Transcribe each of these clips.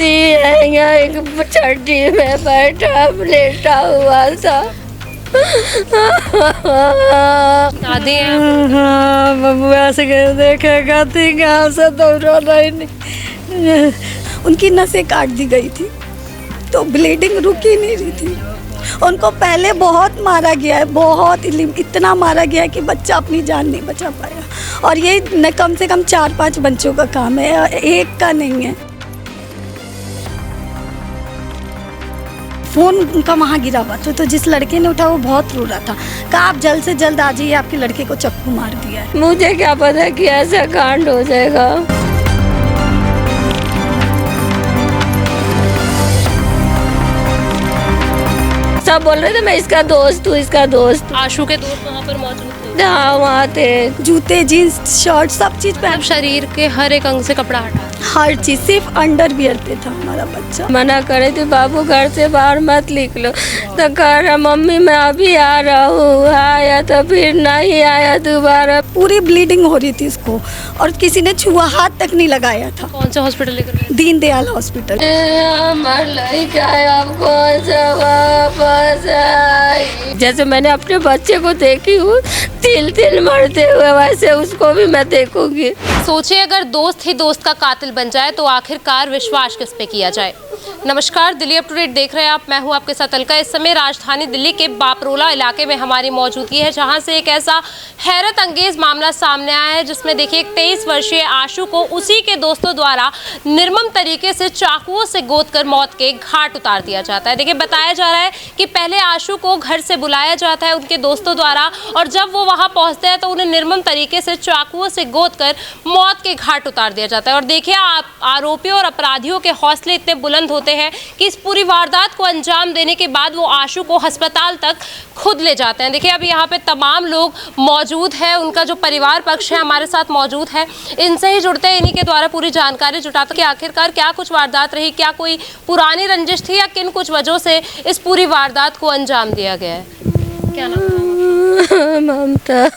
ऐसी है, यहाँ एक चड्डी में बैठा लेटा हुआ था। दादी हैं हाँ बबू ऐसे देखेगा थी यहाँ से दौड़ा नहीं। उनकी नसें काट दी गई थी तो ब्लीडिंग रुक ही नहीं रही थी। उनको पहले बहुत मारा गया है, बहुत इतना मारा गया है कि बच्चा अपनी जान नहीं बचा पाया। और ये कम से कम 4-5 बच्चों का काम है, एक का नहीं है। फ़ोन उनका वहाँ गिरा हुआ था तो जिस लड़के ने उठा वो बहुत रो रहा था। कहा आप जल्द से जल्द आ जाइए, आपके लड़के को चक्कू मार दिया है। मुझे क्या पता कि ऐसा कांड हो जाएगा। सब बोल रहे थे मैं इसका दोस्त हूँ, इसका दोस्त। आशु के दोस्त वहाँ पर मौजूद थे। हाँ वहाँ थे। जूते, जीन्स, शर्ट सब चीज़ पहन, मतलब शरीर के हर एक अंग से कपड़ा हटा। हर चीज़, सिर्फ अंडरवियर पे था हमारा बच्चा। मना करे थे बाबू घर से बाहर मत निकलो, तो कह रहा मम्मी मैं अभी आ रहा हूँ। आया तो फिर नहीं आया दोबारा। पूरी ब्लीडिंग हो रही थी इसको और किसी ने छुआ हाथ तक नहीं लगाया था। कौन से हॉस्पिटल लेकर गए? दीनदयाल हॉस्पिटल। जैसे मैंने अपने बच्चे को देखी हूँ तिल तिल मरते हुए, वैसे उसको भी मैं देखूंगी। सोचिए अगर दोस्त ही दोस्त का कातिल बन जाए तो आखिरकार विश्वास किस पे किया जाए। नमस्कार, दिल्ली अप टू डेट देख रहे हैं आप। मैं हूं आपके साथ अलका। इस समय राजधानी दिल्ली के बापरोला इलाके में हमारी मौजूदगी है, जहां से एक ऐसा हैरत अंगेज मामला सामने आया है जिसमें देखिए 23 वर्षीय आशु को उसी के दोस्तों द्वारा निर्मम तरीके से चाकुओं से गोदकर मौत के घाट उतार दिया जाता है। देखिए बताया जा रहा है कि पहले आशु को घर से बुलाया जाता है उनके दोस्तों द्वारा, और जब वो वहां पहुंचते हैं तो उन्हें निर्मम तरीके से चाकुओं से गोदकर मौत के घाट उतार दिया जाता है। और देखिए आरोपियों और अपराधियों के हौसले इतने बुलंद होते हैं कि इस पूरी वारदात को अंजाम देने के बाद वो आशु को अस्पताल तक खुद ले जाते हैं। देखिए अभी यहाँ पे तमाम लोग मौजूद हैं, उनका जो परिवार पक्ष है हमारे साथ मौजूद है, इनसे ही जुड़ते हैं, इन्हीं के द्वारा पूरी जानकारी जुटाते कि आखिरकार क्या कुछ वारदात रही, क्या कोई पुरानी रंजिश थी या किन कुछ वजहों से इस पूरी वारदात को अंजाम दिया गया है। क्या नाम? ममता।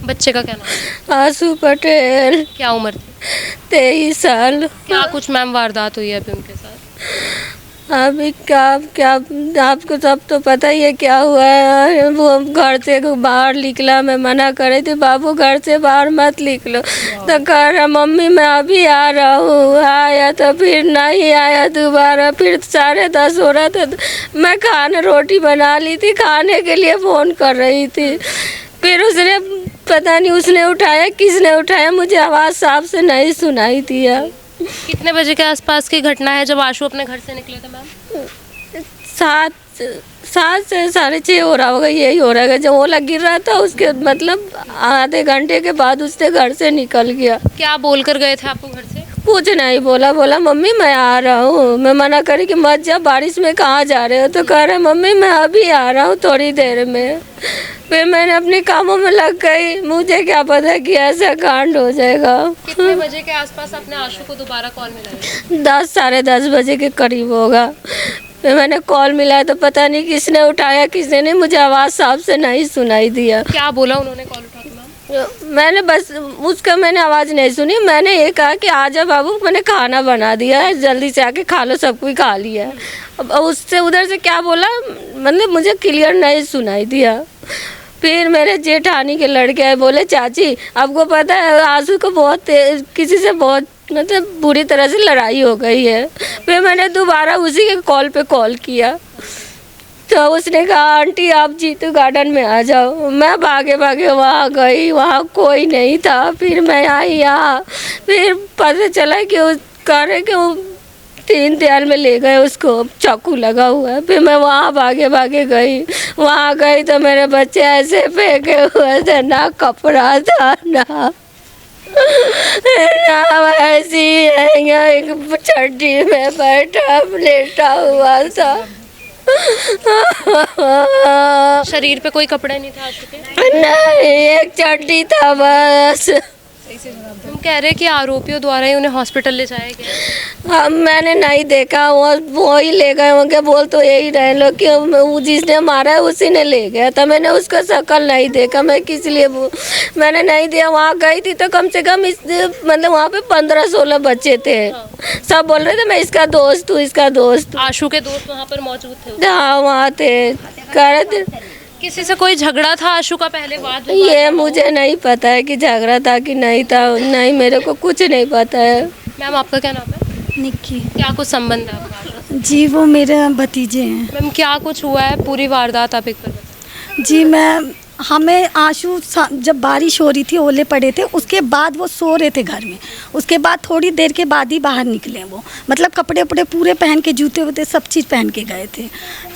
बच्चे का क्या नाम? आशु पटेल। क्या उम्र थी? 23 साल। क्या कुछ मैम वारदात हुई है अभी उनके साथ? अभी क्या क्या आपको सब तो पता ही है क्या हुआ है। वो घर से बाहर निकला, मैं मना करे थी बाबू घर से बाहर मत निकलो, तो कह रहा मम्मी मैं अभी आ रहा हूँ। आया तो फिर नहीं आया दोबारा। फिर 10:30 हो रहा था, मैं खाना रोटी बना ली थी, खाने के लिए फ़ोन कर रही थी। फिर उसने पता नहीं उसने उठाया किसने उठाया, मुझे आवाज़ साफ से नहीं सुनाई दिया। कितने बजे के आसपास की घटना है जब आशु अपने घर से निकले थे मैम? 7 से 6:30 हो रहा होगा, यही हो रहा है। जब ओला गिर रहा था उसके मतलब आधे घंटे के बाद उससे घर से निकल गया। क्या बोल कर गए थे आपको घर से? कुछ नहीं बोला, बोला मम्मी मैं आ रहा हूँ। मैं मना करी कि मत जा, बारिश में कहाँ जा रहे हो, तो कह रहे मम्मी मैं अभी आ रहा हूँ थोड़ी देर में। फिर मैंने अपने कामों में लग गई, मुझे क्या पता कि ऐसा कांड हो जाएगा। कितने बजे के आसपास अपने आशु को दोबारा कॉल मिला? 10 साढ़े 10 बजे के करीब होगा। फिर मैंने कॉल मिला तो पता नहीं किसने उठाया किसने नहीं, मुझे आवाज़ साफ से नहीं सुनाई दिया। क्या बोला उन्होंने कॉल उठा के मैम? मैंने बस उसका मैंने आवाज़ नहीं सुनी। मैंने ये कहा कि आजा बाबू, मैंने खाना बना दिया है, जल्दी से आके खा लो, सब कुछ खा लिया है। अब उससे उधर से क्या बोला मतलब मुझे क्लियर नहीं सुनाई दिया। फिर मेरे जेठानी के लड़के आए, बोले चाची आपको पता है आशु को बहुत किसी से बहुत मतलब बुरी तरह से लड़ाई हो गई है। फिर मैंने दोबारा उसी के कॉल पे कॉल किया तो उसने कहा आंटी आप जीतू गार्डन में आ जाओ। मैं भागे भागे वहाँ गई, वहाँ कोई नहीं था। फिर मैं आई यहाँ, फिर पता चला कि उस कह रहे कि वो दीनदयाल में ले गए, उसको चाकू लगा हुआ है। फिर मैं वहाँ भागे भागे गई, वहाँ गई तो मेरे बच्चे ऐसे फेंके हुए थे, ना कपड़ा था ना ऐसी है, यहाँ एक चड्डी में बैठा लेटा हुआ था। शरीर पे कोई कपड़े नहीं था आशु के? नहीं, एक चड्डी था बस। हम कह रहे हैं कि आरोपियों द्वारा ही उन्हें हॉस्पिटल ले जाया गया। हाँ, मैंने नहीं देखा, वो ही ले गए होंगे, बोल तो यही रहे लोग कि वो जिसने मारा है उसी ने ले गया था। मैंने उसका शक्ल नहीं देखा, मैं किस लिए मैंने नहीं दिया। वहाँ गई थी तो कम से कम मतलब वहाँ पे 15-16 बच्चे थे, सब बोल रहे थे मैं इसका दोस्त हूँ, इसका दोस्त हूँ। आशु के दोस्त वहाँ पर मौजूद थे? हाँ वहाँ थे, कह रहे थे। किसी से कोई झगड़ा था आशु का पहले वाद? ये मुझे नहीं पता है कि झगड़ा था कि नहीं था, नहीं मेरे को कुछ नहीं पता है। मैम आपका क्या नाम है? निक्की क्या कुछ संबंध है आपका? जी, वो मेरे भतीजे हैं। मैम क्या कुछ हुआ है, पूरी वारदात आप एक बार बताइए। जी हमें आशु जब बारिश हो रही थी, ओले पड़े थे, उसके बाद वो सो रहे थे घर में। उसके बाद थोड़ी देर के बाद ही बाहर निकले वो, मतलब कपड़े वपड़े पूरे पहन के, जूते वूते सब चीज़ पहन के गए थे।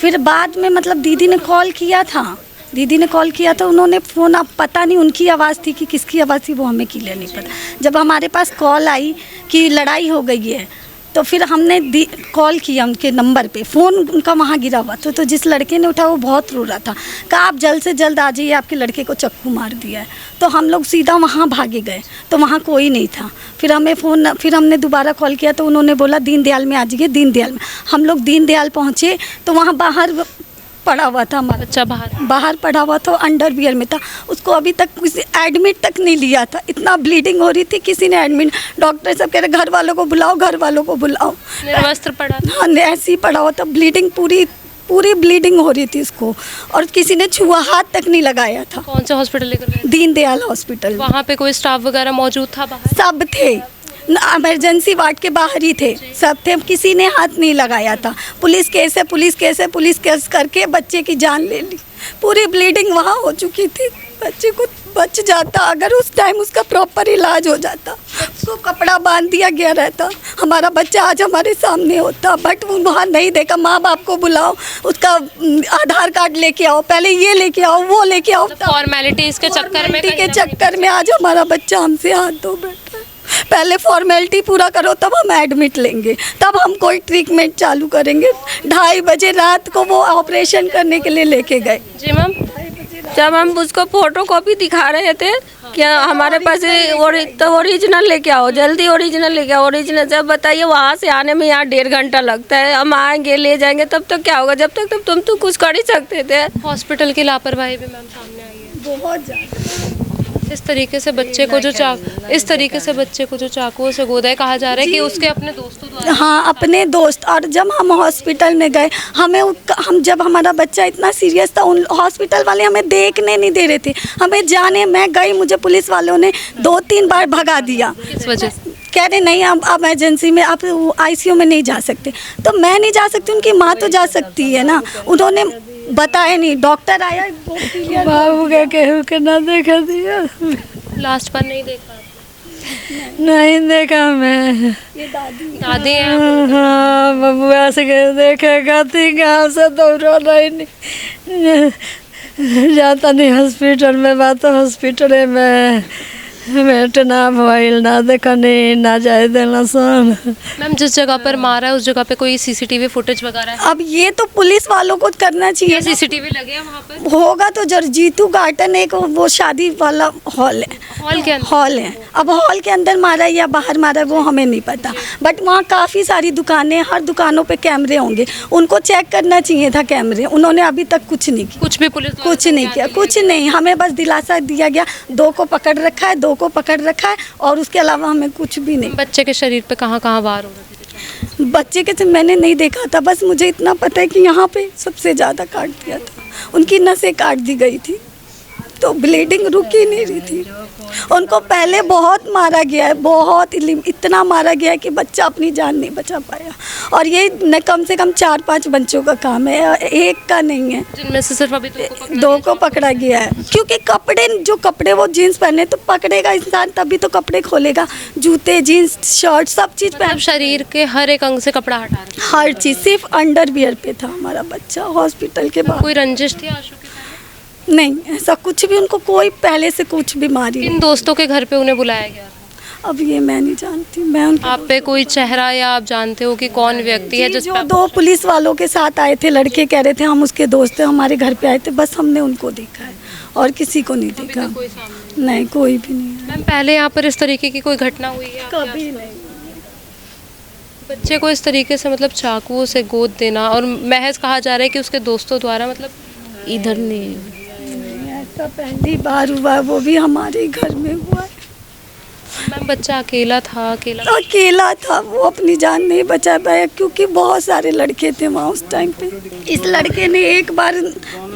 फिर बाद में मतलब दीदी ने कॉल किया था, उन्होंने फ़ोन, अब पता नहीं उनकी आवाज़ थी कि किसकी आवाज़ थी, वो हमें क्लियर नहीं पता। जब हमारे पास कॉल आई कि लड़ाई हो गई है, तो फिर हमने कॉल किया उनके नंबर पे, फ़ोन उनका वहाँ गिरा हुआ था। तो जिस लड़के ने उठा वो बहुत रो रहा था, कहा आप जल्द से जल्द आ जाइए, आपके लड़के को चाकू मार दिया है। तो हम लोग सीधा वहाँ भागे गए, तो वहाँ कोई नहीं था। फिर हमने दोबारा कॉल किया, तो उन्होंने बोला दीनदयाल में आ जाइए, दीनदयाल में। हम लोग दीनदयाल पहुँचे तो वहाँ बाहर पड़ा हुआ था हमारा बच्चा, बाहर पड़ा हुआ था, अंडरवियर में था। उसको अभी तक किसी एडमिट तक नहीं लिया था, इतना ब्लीडिंग हो रही थी, किसी ने एडमिट, डॉक्टर सब कह रहे घर वालों को बुलाओ, घर वालों को बुलाओ। निर्वस्त्र पड़ा था? हाँ, ऐसे ही पड़ा हुआ था, ब्लीडिंग पूरी ब्लीडिंग हो रही थी उसको, और किसी ने छुआ हाथ तक नहीं लगाया था। कौन से हॉस्पिटल लेकर गए? दीनदयाल हॉस्पिटल। वहाँ पे कोई स्टाफ वगैरह मौजूद था बाहर? सब थे, इमरजेंसी वार्ड के बाहर ही थे, सब थे, किसी ने हाथ नहीं लगाया था। पुलिस केस करके बच्चे की जान ले ली। पूरी ब्लीडिंग वहाँ हो चुकी थी, बच्चे को बच जाता अगर उस टाइम उसका प्रॉपर इलाज हो जाता, उसको कपड़ा बांध दिया गया रहता, हमारा बच्चा आज हमारे सामने होता। बट वहाँ नहीं देखा। माँ बाप को बुलाओ, उसका आधार कार्ड लेके आओ, पहले ये लेके आओ, वो लेके आओ, फॉर्मेलिटीज के चक्कर में आज हमारा बच्चा हमसे हाथ धो बैठा है। पहले फॉर्मेलिटी पूरा करो, तब हम एडमिट लेंगे, तब हम कोई ट्रीटमेंट चालू करेंगे। 2:30 बजे रात को वो ऑपरेशन करने के लिए लेके गए। जी मैम, जब हम उसको फोटो कॉपी दिखा रहे थे क्या हमारे पास तो ओरिजिनल लेके आओ, जल्दी ओरिजिनल लेके आओ, ओरिजिनल। जब बताइए वहाँ से आने में यहाँ 1.5 घंटा लगता है, हम आएंगे ले जाएंगे, तब तक क्या होगा, जब तक तुम तो कुछ कर ही सकते थे। हॉस्पिटल की लापरवाही भी मैम सामने आई है बहुत ज़्यादा। इस तरीके से बच्चे को जो चाकुओं से गोदा है, कहा जा रहा है कि उसके अपने दोस्तों द्वारा। हाँ, अपने दोस्त। और जब हम हॉस्पिटल में गए, हम जब हमारा बच्चा इतना सीरियस था, उन हॉस्पिटल वाले हमें देखने नहीं दे रहे थे, हमें जाने। मैं गई, मुझे पुलिस वालों ने 2-3 बार भगा दिया। किस वजह से? कह रहे नहीं, आप इमरजेंसी में, आप ICU में नहीं जा सकते। तो मैं नहीं जा सकती, उनकी माँ तो जा सकती है ना। उन्होंने बताया नहीं, डॉक्टर आया, बाबू का केहू के ना देखा दिया, लास्ट पर नहीं देखा? नहीं देखा मैं। ये दादी हैं? हाँ, बबुआ से देखेगा थी, गाँव से दौड़ा नहीं जाता नहीं हॉस्पिटल में, बात हॉस्पिटल में बेटे ना मोबाइल ना देखने ना जाए देना सन। मैम, जिस जगह पर मारा है उस जगह पे कोई CCTV फुटेज वगैरह है? अब ये तो पुलिस वालों को करना चाहिए। CCTV लगे हैं वहाँ पर? होगा तो जीतू गार्डन एक वो शादी वाला हॉल है, हॉल है। अब हॉल के अंदर मारा या बाहर मारा वो हमें नहीं पता, बट वहाँ काफ़ी सारी दुकानें, हर दुकानों पे कैमरे होंगे, उनको चेक करना चाहिए था कैमरे। उन्होंने अभी तक कुछ नहीं किया, कुछ भी पुलिस कुछ नहीं किया, कुछ नहीं। हमें बस दिलासा दिया गया, 2 को पकड़ रखा है, 2 को पकड़ रखा है, और उसके अलावा हमें कुछ भी नहीं। बच्चे के शरीर पे कहाँ वार हो रहे थे? बच्चे के मैंने नहीं देखा था, बस मुझे इतना पता है कि यहाँ पे सबसे ज़्यादा काट दिया था, उनकी नसें काट दी गई थी, तो ब्लीडिंग रुक ही नहीं रही थी। उनको पहले बहुत मारा गया है, बहुत इतना मारा गया है कि बच्चा अपनी जान नहीं बचा पाया। और ये कम से कम 4-5 बच्चों का काम है, एक का नहीं है, जिनमें से सिर्फ अभी 2 को पकड़ा गया है। क्योंकि कपड़े वो जीन्स पहने, तो पकड़ेगा इंसान तभी तो कपड़े खोलेगा, जूते, जीन्स, शर्ट, सब चीज़ पहन। शरीर के हर एक अंग से कपड़ा हटा रहे? हर चीज़। सिर्फ अंडरवियर पे था हमारा बच्चा हॉस्पिटल के बाद। कोई रंजिश थी आशु के? नहीं, ऐसा कुछ भी, उनको कोई पहले से कुछ बीमारी। किन दोस्तों के घर पे उन्हें बुलाया गया था? अब ये मैं नहीं जानती। मैं आप पे कोई चेहरा या आप जानते हो कि कौन व्यक्ति है जिस जो 2 पुलिस वालों के साथ आए थे, लड़के कह रहे थे हम उसके दोस्त थे, हमारे घर पे आए थे, बस हमने उनको देखा है और किसी को नहीं देखा। नहीं, कोई भी नहीं। मैम पहले यहाँ पर इस तरीके की कोई घटना हुई है आपके कभी आसपास? नहीं। बच्चे को इस तरीके से मतलब चाकुओं से गोद देना, और महज कहा जा रहा है कि उसके दोस्तों द्वारा मतलब इधर नहीं। ऐसा पहली बार हुआ, वो भी हमारे घर में हुआ। मैम बच्चा अकेला था, अकेला था, वो अपनी जान नहीं बचा पाया क्योंकि बहुत सारे लड़के थे वहाँ उस टाइम पे। इस लड़के ने एक बार,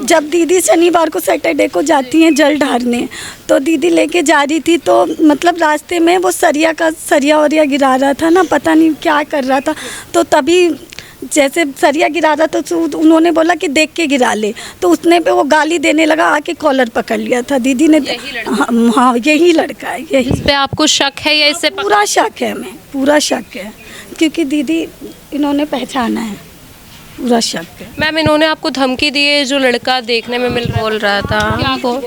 जब दीदी शनिवार को सैटरडे को जाती हैं जल ढारने, तो दीदी लेके जा रही थी, तो मतलब रास्ते में वो सरिया वरिया गिरा रहा था ना, पता नहीं क्या कर रहा था, तो तभी जैसे सरिया गिरा रहा तो उन्होंने बोला कि देख के गिरा ले, तो उसने पे वो गाली देने लगा, आके कॉलर पकड़ लिया था दीदी ने। हाँ यही लड़का है, यही। इस पे आपको शक है या इससे पूरा शक है, हमें पूरा शक है क्योंकि दीदी इन्होंने पहचाना है, पूरा शक है। मैम इन्होंने आपको धमकी दी है, जो लड़का देखने में मिल बोल रहा था हमको,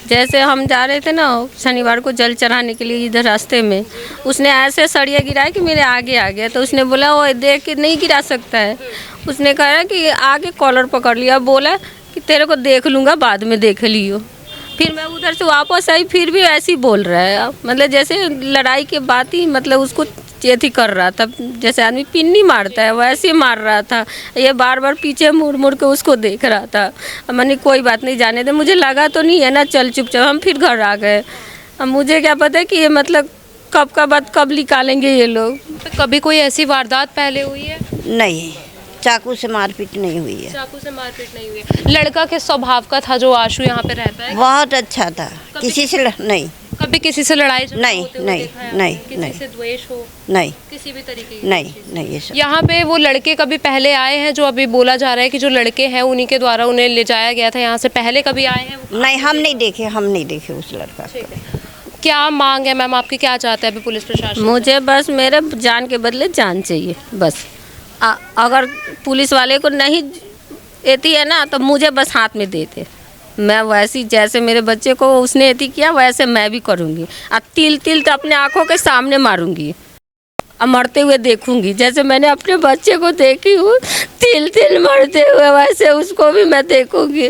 जैसे हम जा रहे थे ना शनिवार को जल चढ़ाने के लिए इधर रास्ते में, उसने ऐसे सरिया गिराया कि मेरे आगे आ गया, तो उसने बोला वो देख के नहीं गिरा सकता है, उसने कहा कि आगे कॉलर पकड़ लिया, बोला कि तेरे को देख लूँगा बाद में देख लियो। फिर मैं उधर से वापस आई, फिर भी ऐसे ही बोल रहा है, मतलब जैसे लड़ाई के बाद ही मतलब उसको चेती कर रहा था, जैसे आदमी पिन्नी मारता है वैसे ही मार रहा था। ये बार बार पीछे मुड़ मुड़ के उसको देख रहा था। मैंने कोई बात नहीं, जाने दे, मुझे लगा तो नहीं है ना, चल चुपचाप। हम फिर घर आ गए। अब मुझे क्या पता है कि ये मतलब कब का बात कब निकालेंगे ये लोग। तो कभी कोई ऐसी वारदात पहले हुई है? नहीं, चाकू से मारपीट नहीं हुई है। चाकू से मारपीट नहीं हुई है। लड़का किस स्वभाव का था जो आशु यहाँ पे रहता है? बहुत अच्छा था, किसी से नहीं, कभी किसी से लड़ाई झगड़ा नहीं, होते हुए नहीं, देखा है आपने? नहीं, किसी नहीं। से द्वेष हो, नहीं, किसी भी तरीके की नहीं, चीज़? नहीं, ये सब यहाँ पे वो लड़के कभी पहले आए हैं, जो अभी बोला जा रहा है कि जो लड़के हैं उन्हीं के द्वारा उन्हें ले जाया गया था यहाँ से, पहले कभी आए हैं वो? नहीं, हम नहीं देखे उस लड़का को। ठीक है। क्या मांग है मैम आपकी, क्या चाहते हैं अभी पुलिस प्रशासन? मुझे बस मेरे जान के बदले जान चाहिए बस। अगर पुलिस वाले को नहीं एती है ना तो मुझे बस हाथ में देते, मैं वैसी जैसे मेरे बच्चे को उसने एती किया वैसे मैं भी करूँगी। अब तिल तिल तो अपने आँखों के सामने मारूंगी, अब मरते हुए देखूंगी, जैसे मैंने अपने बच्चे को देखी हूँ तिल तिल मरते हुए, वैसे उसको भी मैं देखूंगी।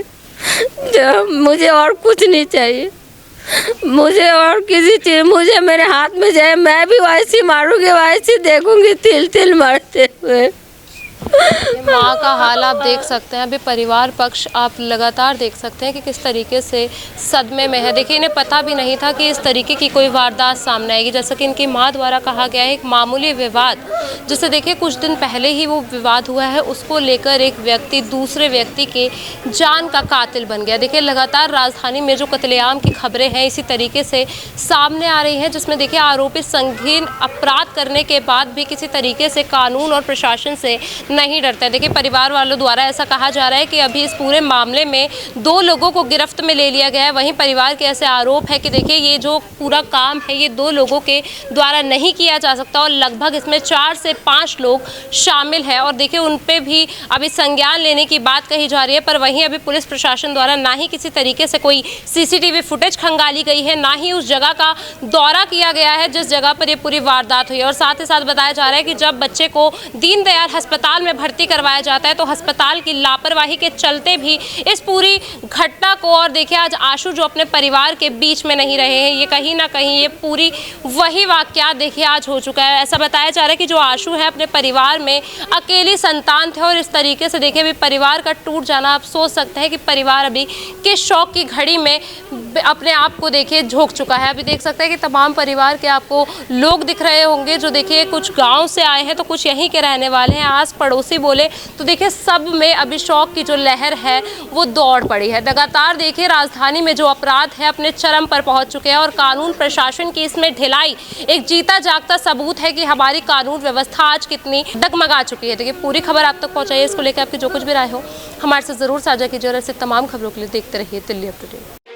मुझे और कुछ नहीं चाहिए, मुझे और किसी चीज़, मुझे मेरे हाथ में जाए मैं भी वैसी मारूंगी, वैसी देखूंगी तिल तिल मरते हुए। माँ का हाल आप देख सकते हैं, अभी परिवार पक्ष आप लगातार देख सकते हैं कि किस तरीके से सदमे में है। देखिए इन्हें पता भी नहीं था कि इस तरीके की कोई वारदात सामने आएगी। जैसा कि इनकी माँ द्वारा कहा गया है, एक मामूली विवाद, जिससे देखिए कुछ दिन पहले ही वो विवाद हुआ है, उसको लेकर एक व्यक्ति दूसरे व्यक्ति के जान का कातिल बन गया। देखिए लगातार राजधानी में जो कत्लेआम की खबरें हैं इसी तरीके से सामने आ रही हैं, जिसमें देखिए आरोपी संगीन अपराध करने के बाद भी किसी तरीके से कानून और प्रशासन से नहीं डरता है। देखिए परिवार वालों द्वारा ऐसा कहा जा रहा है कि अभी इस पूरे मामले में 2 लोगों को गिरफ्त में ले लिया गया है। वहीं परिवार के ऐसे आरोप है कि देखिए ये जो पूरा काम है ये 2 लोगों के द्वारा नहीं किया जा सकता और लगभग इसमें 4 से 5 लोग शामिल हैं और देखिए उन पे भी अभी संज्ञान लेने की बात कही जा रही है। पर वहीं अभी पुलिस प्रशासन द्वारा ना ही किसी तरीके से कोई CCTV फुटेज खंगाली गई है, ना ही उस जगह का दौरा किया गया है जिस जगह पर ये पूरी वारदात हुई है। और साथ ही साथ बताया जा रहा है कि जब बच्चे को दीनदयाल अस्पताल में भर्ती करवाया जाता है तो अस्पताल की लापरवाही के चलते भी इस पूरी घटना को, और देखिए आज आशु जो अपने परिवार के बीच में नहीं रहे हैं, ये कहीं ना कहीं ये पूरी वही वाकया देखिए आज हो चुका है। ऐसा बताया जा रहा है कि जो आशु है अपने परिवार में अकेली संतान थे और इस तरीके से देखिए अभी परिवार का टूट जाना, आप सोच सकते हैं कि परिवार अभी किस शौक की घड़ी में अपने आप को देखिए झोंक चुका है। अभी देख सकते हैं कि तमाम परिवार के आपको लोग दिख रहे होंगे जो देखिए कुछ गाँव से आए हैं तो कुछ यहीं के रहने वाले हैं, आस पड़ोसी बोले तो देखिए सब में अभी शौक की जो लहर है वो दौड़ पड़ी है। लगातार देखिए राजधानी में जो अपराध है अपने चरम पर पहुंच चुके हैं और कानून प्रशासन की इसमें ढिलाई एक जीता जागता सबूत है कि हमारी कानून व्यवस्था आज कितनी डगमगा चुकी है। देखिए पूरी खबर आप तक पहुंचाइए, इसको लेकर आपकी जो कुछ भी राय हो हमारे से ज़रूर साझा कीजिए और ऐसे तमाम खबरों के लिए देखते रहिए दिल्ली अप टू डेट।